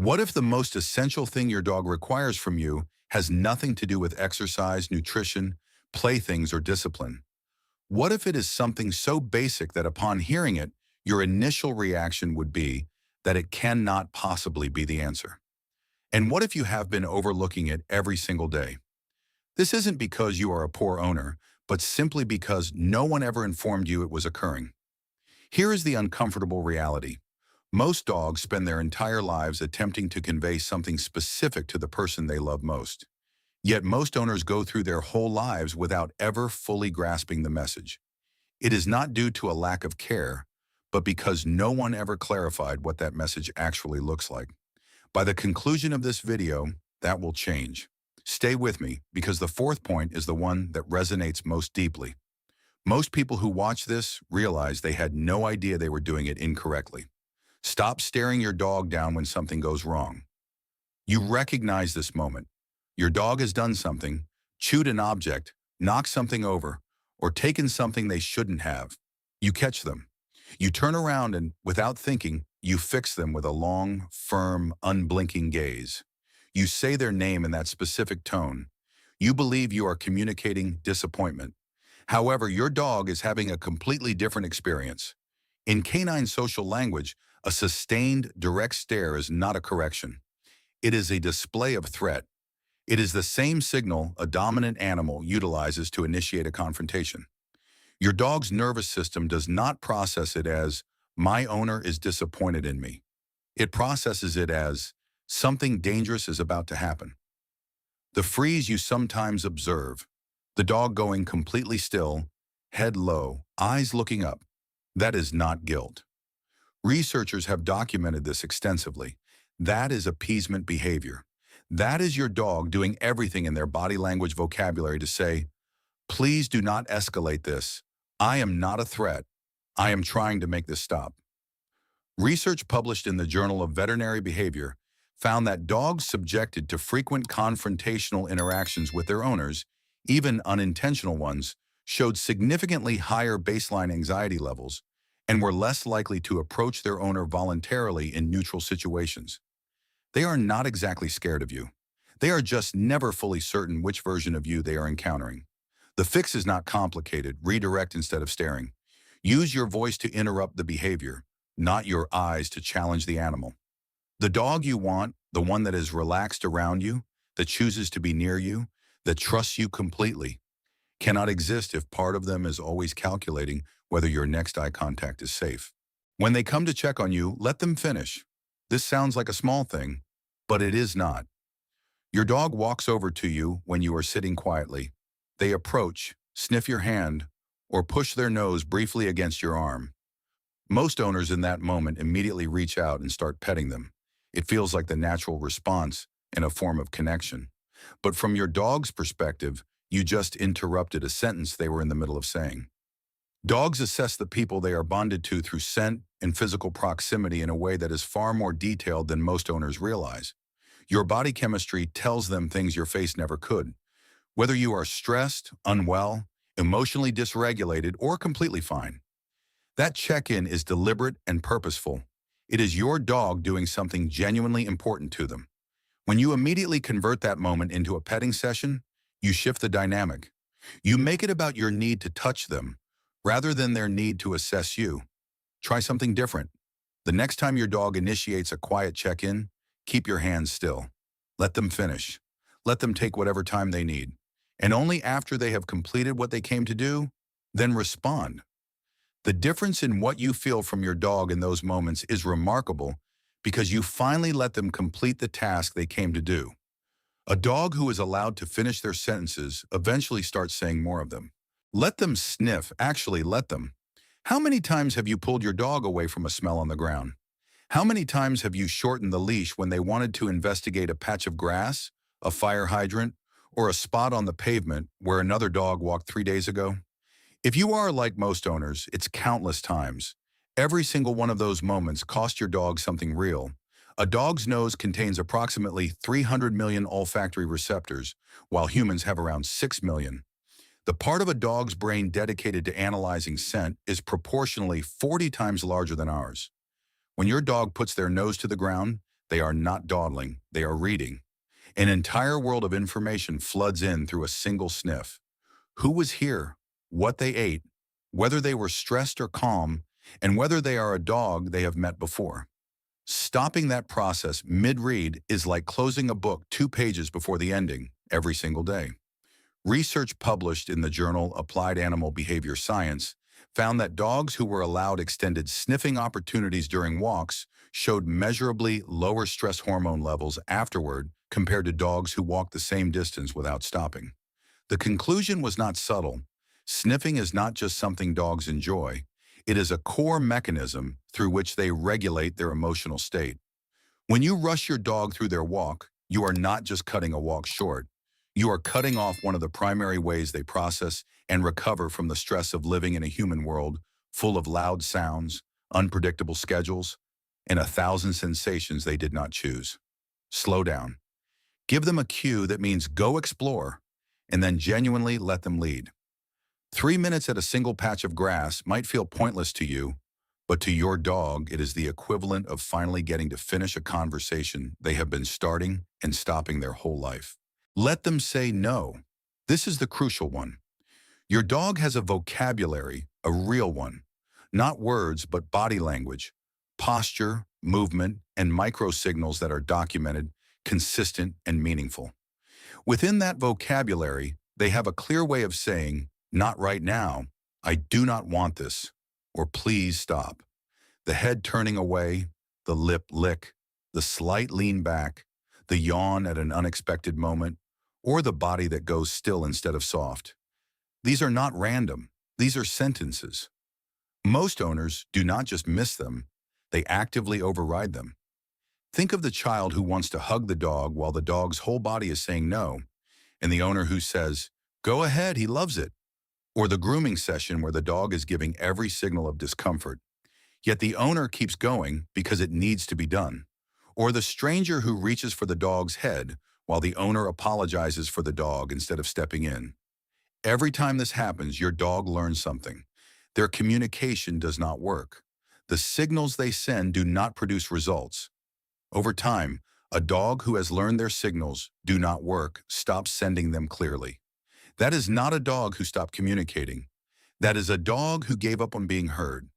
What if the most essential thing your dog requires from you has nothing to do with exercise, nutrition, playthings, or discipline? What if it is something so basic that upon hearing it, your initial reaction would be that it cannot possibly be the answer? And what if you have been overlooking it every single day? This isn't because you are a poor owner, but simply because no one ever informed you it was occurring. Here is the uncomfortable reality. Most dogs spend their entire lives attempting to convey something specific to the person they love most. Yet most owners go through their whole lives without ever fully grasping the message. It is not due to a lack of care, but because no one ever clarified what that message actually looks like. By the conclusion of this video, that will change. Stay with me, because the fourth point is the one that resonates most deeply. Most people who watch this realize they had no idea they were doing it incorrectly. Stop staring your dog down when something goes wrong. You recognize this moment. Your dog has done something, chewed an object, knocked something over, or taken something they shouldn't have. You catch them. You turn around and, without thinking, you fix them with a long, firm, unblinking gaze. You say their name in that specific tone. You believe you are communicating disappointment. However, your dog is having a completely different experience. In canine social language, a sustained, direct stare is not a correction. It is a display of threat. It is the same signal a dominant animal utilizes to initiate a confrontation. Your dog's nervous system does not process it as, "My owner is disappointed in me." It processes it as, "Something dangerous is about to happen." The freeze you sometimes observe, the dog going completely still, head low, eyes looking up, that is not guilt. Researchers have documented this extensively. That is appeasement behavior. That is your dog doing everything in their body language vocabulary to say, "Please do not escalate this. I am not a threat. I am trying to make this stop." Research published in the Journal of Veterinary Behavior found that dogs subjected to frequent confrontational interactions with their owners, even unintentional ones, showed significantly higher baseline anxiety levels and were less likely to approach their owner voluntarily in neutral situations. They are not exactly scared of you. They are just never fully certain which version of you they are encountering. The fix is not complicated. Redirect instead of staring. Use your voice to interrupt the behavior, not your eyes to challenge the animal. The dog you want, the one that is relaxed around you, that chooses to be near you, that trusts you completely, cannot exist if part of them is always calculating whether your next eye contact is safe. When they come to check on you, let them finish. This sounds like a small thing, but it is not. Your dog walks over to you when you are sitting quietly. They approach, sniff your hand, or push their nose briefly against your arm. Most owners in that moment immediately reach out and start petting them. It feels like the natural response in a form of connection. But from your dog's perspective, you just interrupted a sentence they were in the middle of saying. Dogs assess the people they are bonded to through scent and physical proximity in a way that is far more detailed than most owners realize. Your body chemistry tells them things your face never could. Whether you are stressed, unwell, emotionally dysregulated, or completely fine. That check-in is deliberate and purposeful. It is your dog doing something genuinely important to them. When you immediately convert that moment into a petting session, you shift the dynamic. You make it about your need to touch them, rather than their need to assess you. Try something different. The next time your dog initiates a quiet check-in, keep your hands still. Let them finish. Let them take whatever time they need. And only after they have completed what they came to do, then respond. The difference in what you feel from your dog in those moments is remarkable because you finally let them complete the task they came to do. A dog who is allowed to finish their sentences eventually starts saying more of them. Let them sniff, actually let them. How many times have you pulled your dog away from a smell on the ground? How many times have you shortened the leash when they wanted to investigate a patch of grass, a fire hydrant, or a spot on the pavement where another dog walked 3 days ago? If you are like most owners, it's countless times. Every single one of those moments cost your dog something real. A dog's nose contains approximately 300 million olfactory receptors, while humans have around 6 million. The part of a dog's brain dedicated to analyzing scent is proportionally 40 times larger than ours. When your dog puts their nose to the ground, They are not dawdling, they are reading. An entire world of information floods in through a single sniff. Who was here, what they ate, whether they were stressed or calm, and whether they are a dog they have met before. Stopping that process mid-read is like closing a book 2 pages before the ending every single day. Research published in the journal Applied Animal Behavior Science found that dogs who were allowed extended sniffing opportunities during walks showed measurably lower stress hormone levels afterward compared to dogs who walked the same distance without stopping. The conclusion was not subtle. Sniffing is not just something dogs enjoy. It is a core mechanism through which they regulate their emotional state. When you rush your dog through their walk, you are not just cutting a walk short. You are cutting off one of the primary ways they process and recover from the stress of living in a human world full of loud sounds, unpredictable schedules, and 1,000 sensations they did not choose. Slow down. Give them a cue that means go explore, and then genuinely let them lead. 3 minutes at a single patch of grass might feel pointless to you, but to your dog, it is the equivalent of finally getting to finish a conversation they have been starting and stopping their whole life. Let them say no. This is the crucial one. Your dog has a vocabulary, a real one. Not words, but body language, posture, movement, and micro signals that are documented, consistent, and meaningful. Within that vocabulary, they have a clear way of saying, "Not right now, I do not want this," or "Please stop." The head turning away, the lip lick, the slight lean back, the yawn at an unexpected moment, or the body that goes still instead of soft. These are not random. These are sentences. Most owners do not just miss them, they actively override them. Think of the child who wants to hug the dog while the dog's whole body is saying no, and the owner who says, "Go ahead, he loves it." Or the grooming session where the dog is giving every signal of discomfort, yet the owner keeps going because it needs to be done. Or the stranger who reaches for the dog's head while the owner apologizes for the dog instead of stepping in. Every time this happens, your dog learns something. Their communication does not work. The signals they send do not produce results. Over time, a dog who has learned their signals do not work stops sending them clearly. That is not a dog who stopped communicating. That is a dog who gave up on being heard.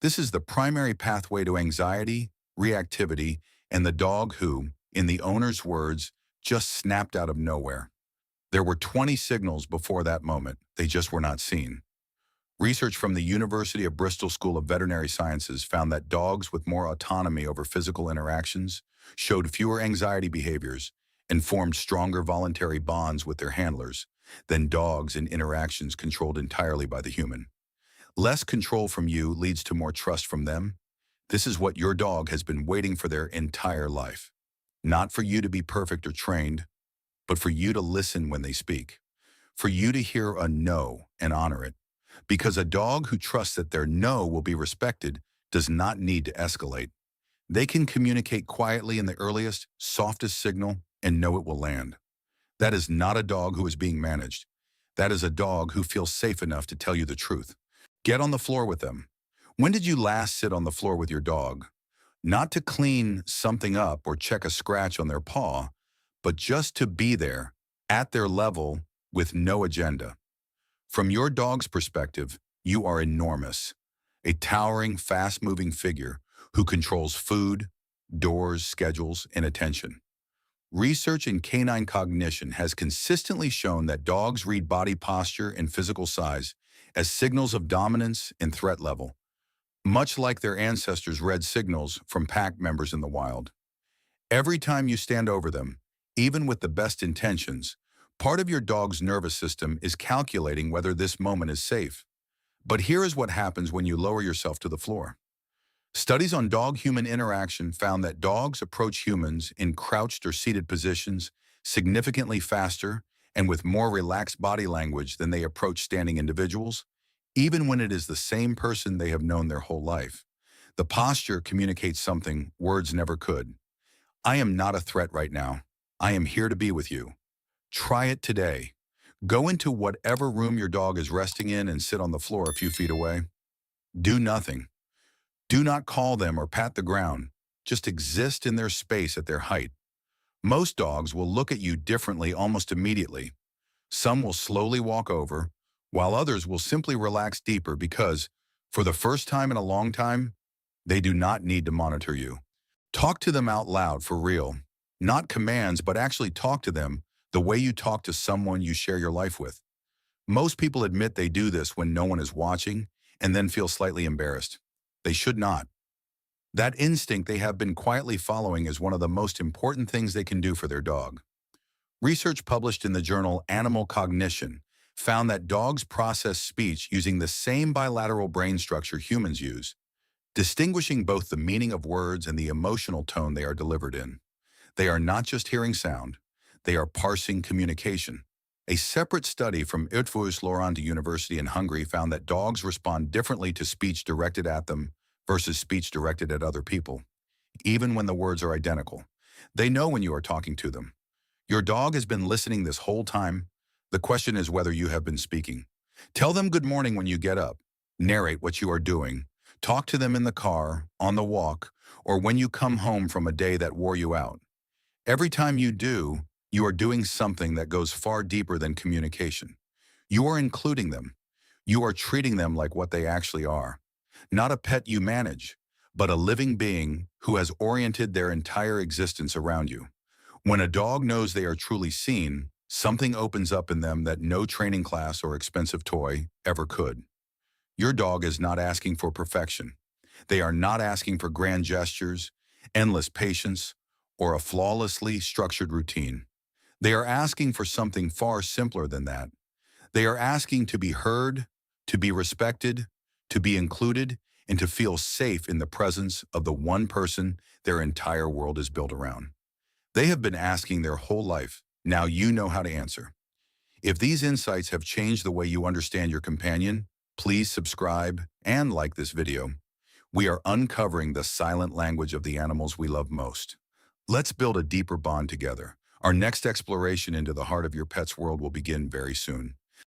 This is the primary pathway to anxiety, reactivity, and the dog who, in the owner's words, just snapped out of nowhere. There were 20 signals before that moment. They just were not seen. Research from the University of Bristol School of Veterinary Sciences found that dogs with more autonomy over physical interactions showed fewer anxiety behaviors and formed stronger voluntary bonds with their handlers than dogs in interactions controlled entirely by the human. Less control from you leads to more trust from them. This is what your dog has been waiting for their entire life. Not for you to be perfect or trained, but for you to listen when they speak. For you to hear a no and honor it. Because a dog who trusts that their no will be respected does not need to escalate. They can communicate quietly in the earliest, softest signal and know it will land. That is not a dog who is being managed. That is a dog who feels safe enough to tell you the truth. Get on the floor with them. When did you last sit on the floor with your dog? Not to clean something up or check a scratch on their paw, but just to be there, at their level, with no agenda. From your dog's perspective, you are enormous. A towering, fast-moving figure who controls food, doors, schedules, and attention. Research in canine cognition has consistently shown that dogs read body posture and physical size as signals of dominance and threat level, much like their ancestors read signals from pack members in the wild. Every time you stand over them, even with the best intentions, part of your dog's nervous system is calculating whether this moment is safe. But here is what happens when you lower yourself to the floor. Studies on dog-human interaction found that dogs approach humans in crouched or seated positions significantly faster and with more relaxed body language than they approach standing individuals, even when it is the same person they have known their whole life. The posture communicates something words never could. I am not a threat right now. I am here to be with you. Try it today. Go into whatever room your dog is resting in and sit on the floor a few feet away. Do nothing. Do not call them or pat the ground. just exist in their space at their height. Most dogs will look at you differently almost immediately. Some will slowly walk over, while others will simply relax deeper because, for the first time in a long time, they do not need to monitor you. Talk to them out loud for real. Not commands, but actually talk to them the way you talk to someone you share your life with. Most people admit they do this when no one is watching and then feel slightly embarrassed. They should not. That instinct they have been quietly following is one of the most important things they can do for their dog. Research published in the journal Animal Cognition found that dogs process speech using the same bilateral brain structure humans use, distinguishing both the meaning of words and the emotional tone they are delivered in. They are not just hearing sound, they are parsing communication. A separate study from Eötvös Loránd University in Hungary found that dogs respond differently to speech directed at them versus speech directed at other people, even when the words are identical. They know when you are talking to them. Your dog has been listening this whole time. The question is whether you have been speaking. Tell them good morning when you get up. Narrate what you are doing. Talk to them in the car, on the walk, or when you come home from a day that wore you out. Every time you do, you are doing something that goes far deeper than communication. You are including them. You are treating them like what they actually are. Not a pet you manage, but a living being who has oriented their entire existence around you. When a dog knows they are truly seen, something opens up in them that no training class or expensive toy ever could. Your dog is not asking for perfection. They are not asking for grand gestures, endless patience, or a flawlessly structured routine. They are asking for something far simpler than that. They are asking to be heard, to be respected, to be included, and to feel safe in the presence of the one person their entire world is built around. They have been asking their whole life. Now you know how to answer. If these insights have changed the way you understand your companion, please subscribe and like this video. We are uncovering the silent language of the animals we love most. Let's build a deeper bond together. Our next exploration into the heart of your pet's world will begin very soon.